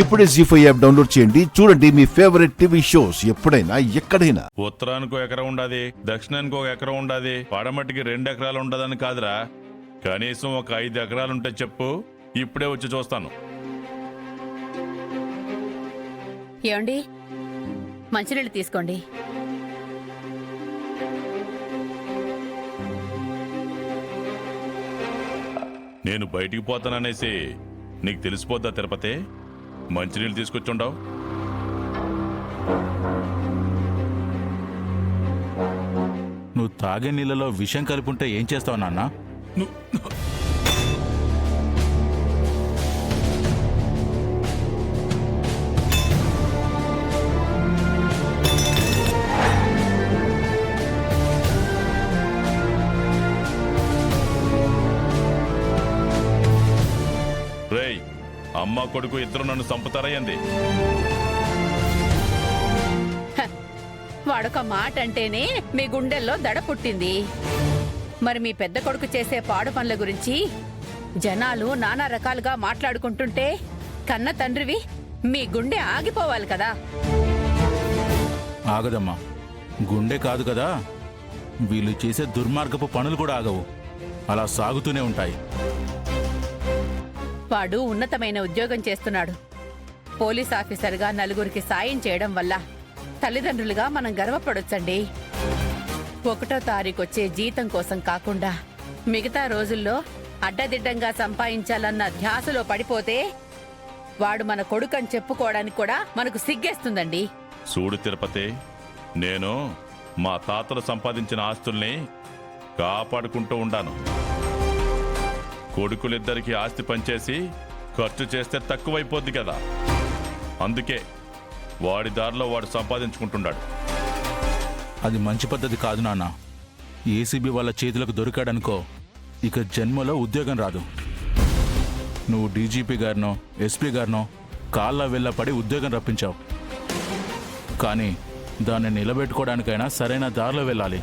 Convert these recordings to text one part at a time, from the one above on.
ఇప్పుడే జీ5 app download చేయండి. చూడండి మీ ఫేవరెట్ టీవీ షోస్ ఎప్పుడైనా ఎక్కడైనా. ఉత్తరానికి 1 ఎకరం ఉండాది, దక్షిణానికి 1 ఎకరం ఉండాది, పడమటికి 2 ఎకరాలు ఉండదని కాదురా. కనీసం ఒక 5 ఎకరాలుంటే చెప్పు, ఇప్పుడే వచ్చి చూస్తాను. ఏమండి, మంచినీళ్ళు తీసుకోండి. నేను బయటికి పోతాననేసి నీకు తెలిసిపోద్దా తిరుపతి? మంచినీళ్ళు తీసుకొచ్చుండవు. నువ్వు తాగే నీళ్ళలో విషం కలుపుంటే ఏం చేస్తావు నాన్న? రేయ్, అమ్మ కొడుకు ఇద్దరు నన్ను చంపుతారయ్యింది. వాడొక మాట అంటేనే మీ గుండెల్లో దడ పుట్టింది. మరి మీ పెద్ద కొడుకు చేసే పాడు పనుల గురించి జనాలు నానా రకాలుగా మాట్లాడుకుంటుంటే కన్న తండ్రివి మీ గుండె ఆగిపోవాలి కదా. ఆగదమ్మా, గుండె కాదు కదా, వీళ్ళు చేసే దుర్మార్గపు పనులు కూడా ఆగవు, అలా సాగుతూనే ఉంటాయి. వాడు ఉన్నతమైన ఉద్యోగం చేస్తున్నాడు. పోలీస్ ఆఫీసర్గా నలుగురికి సాయం చేయడం వల్ల తల్లిదండ్రులుగా మనం గర్వపడొచ్చండి. 1వ తారీఖు వచ్చే జీతం కోసం కాకుండా మిగతా రోజుల్లో అడ్డదిడ్డంగా సంపాదించాలన్న ధ్యాసలో పడిపోతే వాడు మన కొడుకని చెప్పుకోవడానికి కూడా మనకు సిగ్గేస్తుందండి. చూడు తిరుపతి, నేను మా తాతలు సంపాదించిన ఆస్తుల్ని కాపాడుకుంటూ ఉండాను. కొడుకులిద్దరికి ఆస్తి పంచేసి ఖర్చు చేస్తే తక్కువైపోద్ది కదా. అందుకే వాడి దారిలో వాడు సంపాదించుకుంటున్నాడు. అది మంచి పద్ధతి కాదు నాన్న. ఏసీబీ వాళ్ళ చేతులకు దొరికాడనుకో, ఇక జన్మలో ఉద్యోగం రాదు. నువ్వు డీజీపీ గారినో ఎస్పీ గారినో కాళ్ళ వెళ్ళపడి ఉద్యోగం రప్పించావు. కానీ దాన్ని నిలబెట్టుకోవడానికైనా సరైన దారిలో వెళ్ళాలి.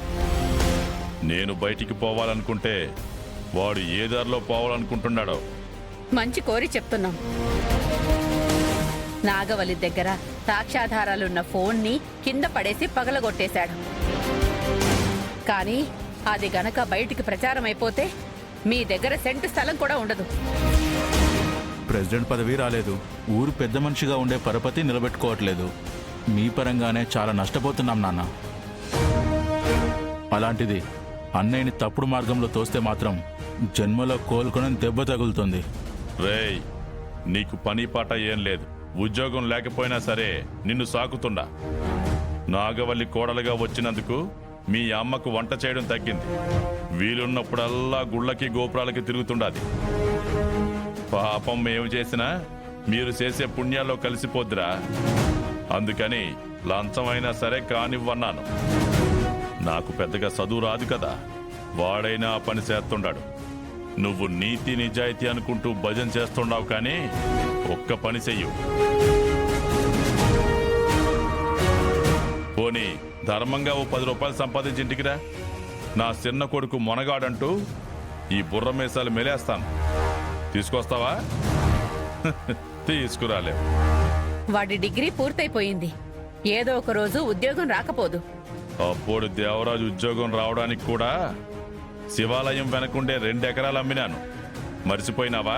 నేను బయటికి పోవాలనుకుంటే వాడు ఏ దారిలో పోవాలనుకుంటున్నాడో. మంచి కోరి చెప్తున్నాం. నాగవల్లి దగ్గర సాక్ష్యాధారాలున్న ఫోన్ని కింద పడేసి పగలగొట్టేశాడు. కానీ అది గనక బయటికి ప్రచారం అయిపోతే మీ దగ్గర సెంటు స్థలం కూడా ఉండదు. ప్రెసిడెంట్ పదవి రాలేదు, ఊరు పెద్ద మనిషిగా ఉండే పరపతి నిలబెట్టుకోవట్లేదు. మీ పరంగానే చాలా నష్టపోతున్నాం నాన్న. అలాంటిది అన్నయ్యని తప్పుడు మార్గంలో తోస్తే మాత్రం జన్మలో కోలుకొని దెబ్బ తగులుతుంది. రేయ్, నీకు పని పాట ఏం లేదు. ఉద్యోగం లేకపోయినా సరే నిన్ను సాకుతుండా. నాగవల్లి కోడలుగా వచ్చినందుకు మీ అమ్మకు వంట చేయడం తగ్గింది. వీలున్నప్పుడల్లా గుళ్ళకి గోపురాలకి తిరుగుతుండాది. పాపం మేము చేసినా మీరు చేసే పుణ్యాల్లో కలిసిపోద్దురా. అందుకని లంచమైనా సరే కానివ్వన్నాను. నాకు పెద్దగా చదువు రాదు కదా, వాడైనా ఆ పని చేస్తుండాడు. నువ్వు నీతి నిజాయితీ అనుకుంటూ భజన చేస్తుండావు, కానీ ఒక్క పని చెయ్యు. పోనీ ధర్మంగా ఓ 10 రూపాయలు సంపాదించి ఇంటికిరా. నా చిన్న కొడుకు మొనగాడంటూ ఈ బుర్ర మీసాలు మెలేస్తాను. తీసుకొస్తావా? తీసుకురాలేవు. వాడి డిగ్రీ పూర్తయిపోయింది. ఏదో ఒక రోజు ఉద్యోగం రాకపోదు. అప్పుడు దేవరాజు ఉద్యోగం రావడానికి కూడా శివాలయం వెనకుండే 2 ఎకరాలు అమ్మినాను. మర్చిపోయినావా?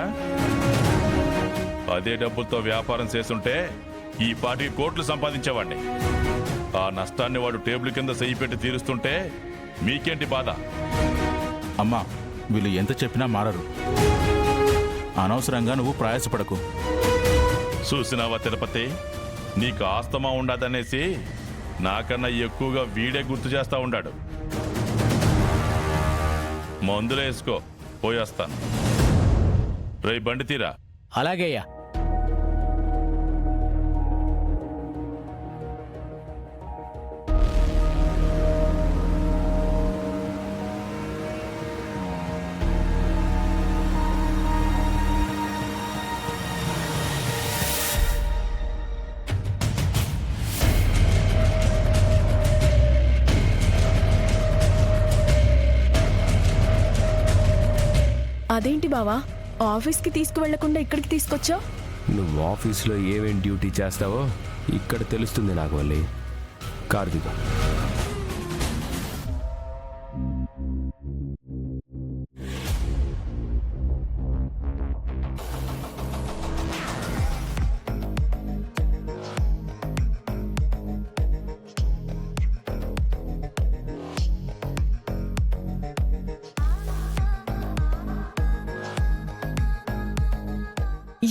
అదే డబ్బులతో వ్యాపారం చేసుంటే ఈ పాటికి కోట్లు సంపాదించేవాడిని. ఆ నష్టాన్ని వాడు టేబుల్ కింద చెయ్యి పెట్టి తీరుస్తుంటే మీకేంటి బాధ? అమ్మా, వీళ్ళు ఎంత చెప్పినా మారరు. అనవసరంగా నువ్వు ప్రయాసపడకు. చూసినావా తిరుపతి, నీకు ఆస్తమా ఉండదనేసి నాకన్నా ఎక్కువగా వీడే గుర్తు చేస్తా ఉండాడు. మందులు వేసుకో, పోయేస్తాను. రేయ్ బండి తీరా. అలాగేయ్యా. అదేంటి బావా, ఆఫీస్కి తీసుకువెళ్లకుండా ఇక్కడికి తీసుకొచ్చావు? నువ్వు ఆఫీస్లో ఏమేం డ్యూటీ చేస్తావో ఇక్కడ తెలుస్తుంది నాగవల్లి. కార్తీక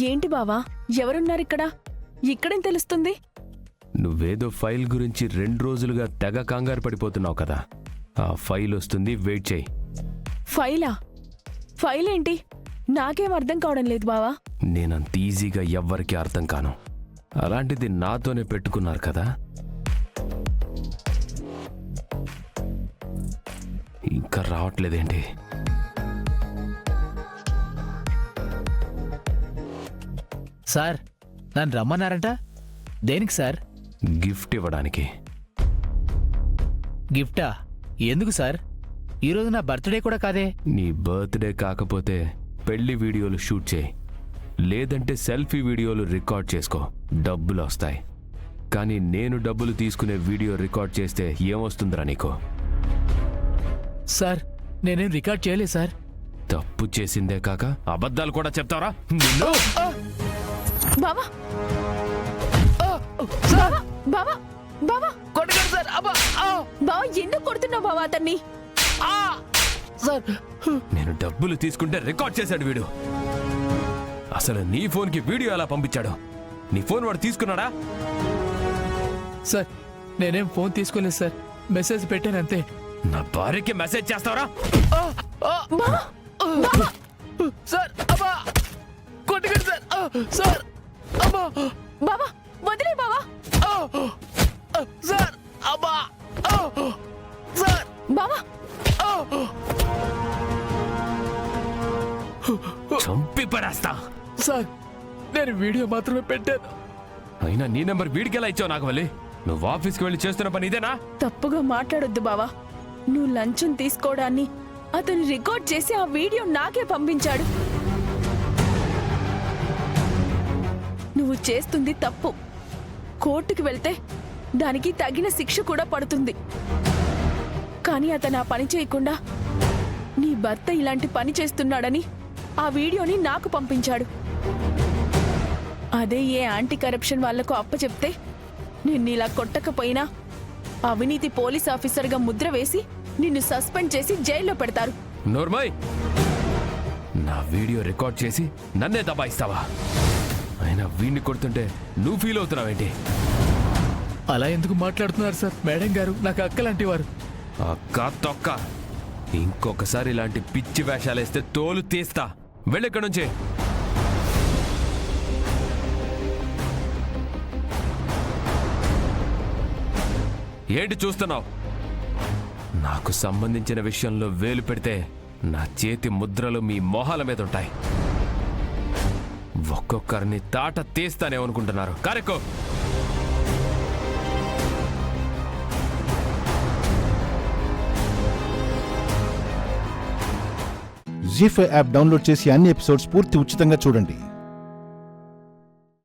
ఏంటి బావా, ఎవరున్నారిక్కడ? ఇక్కడేం తెలుస్తుంది? నువ్వేదో ఫైల్ గురించి 2 రోజులుగా తెగ కంగారు పడిపోతున్నావు కదా, ఆ ఫైల్ వస్తుంది, వెయిట్ చేయి. ఫైలా? ఫైల్ ఏంటి? నాకేం అర్థం కావడం లేదు బావా. నేనంత ఈజీగా ఎవ్వరికీ అర్థం కాను. అలాంటిది నాతోనే పెట్టుకున్నారు కదా. ఇంకా రావట్లేదేంటి? సార్, నన్ను రమ్మన్నారంట. దేనికి సార్? గిఫ్ట్ ఇవ్వడానికి. గిఫ్టా? ఎందుకు సార్? ఈరోజు నా బర్త్డే కూడా కాదే. నీ బర్త్డే కాకపోతే పెళ్లి వీడియోలు షూట్ చేయి, లేదంటే సెల్ఫీ వీడియోలు రికార్డ్ చేసుకో, డబ్బులు వస్తాయి. కానీ నేను డబ్బులు తీసుకునే వీడియో రికార్డ్ చేస్తే ఏమొస్తుందిరా నీకు? సార్, నేనేం రికార్డ్ చేయలేదు సార్. తప్పు చేసిందే కాక అబద్ధాలు కూడా చెప్తావరా? బావా బావా బావా బావా కొట్టకండి సార్. అబ్బా! బావా, ఎందుకు కొడుతున్నావు బావా అతన్ని? సార్, నేను డబ్బులు తీసుకుంటే రికార్డ్ చేశాడు వీడు. అసలు నీ ఫోన్కి వీడియో ఎలా పంపించాడు? నీ ఫోన్ వాడు తీసుకున్నాడా? సార్, నేనేం ఫోన్ తీసుకోలేదు సార్. మెసేజ్ పెట్టానంతే. నా భార్యకి మెసేజ్ చేస్తావరా? సార్, అబ్బా! కొట్టకండి సార్. సార్, అబ్బా! బావా, వదిలే బావా. సార్, అబ్బా! సార్, బావా, చంపి పడేస్తా. సార్, నేను వీడియో మాత్రమే పెట్టాను. అయినా నీ నెంబర్ వీడికి ఎలా ఇచ్చావు నాగవల్లి? నువ్వు ఆఫీస్కి వెళ్ళి చేస్తున్న పని ఇదేనా? తప్పుగా మాట్లాడొద్దు బావా. నువ్వు లంచం తీసుకోవడాన్ని అతను రికార్డ్ చేసి ఆ వీడియో నాకే పంపించాడు. నువ్వు చేస్తుంది తప్పు. కోర్టుకి వెళ్తే దానికి తగిన శిక్ష కూడా పడుతుంది. కానీ అతను ఆ పని చేయకుండా నీ భర్త ఇలాంటి పని చేస్తున్నాడని ఆ వీడియోని నాకు పంపించాడు. అదే ఏ యాంటీ కరప్షన్ వాళ్లకు అప్పచెప్తే నిన్ను ఇలా కొట్టకపోయినా అవినీతి పోలీస్ ఆఫీసర్గా ముద్ర వేసి నిన్ను సస్పెండ్ చేసి జైల్లో పెడతారు. నోర్మయ్, నా వీడియో రికార్డ్ చేసి నన్నే దబాయిస్తావా? అయినా వీడిని కొడుతుంటే నువ్వు ఫీల్ అవుతున్నావేంటి? అలా ఎందుకు మాట్లాడుతున్నారు సార్? మేడం గారు నాకు అక్కలాంటి వారు. అక్క తొక్క, ఇంకొకసారి ఇలాంటి పిచ్చి వేషాలేస్తే తోలు తీస్తా. వెళ్ళిక్కడి నుంచి. ఏంటి చూస్తున్నావు? నాకు సంబంధించిన విషయంలో వేలు పెడితే నా చేతి ముద్రలు మీ మొహాల మీద ఉంటాయి. ఒక్కొక్కరిని తాట తీస్తానేమనుకుంటున్నారు? కారెక్కో. జీ5 యాప్ డౌన్లోడ్ చేసి అన్ని ఎపిసోడ్స్ పూర్తి ఉచితంగా చూడండి.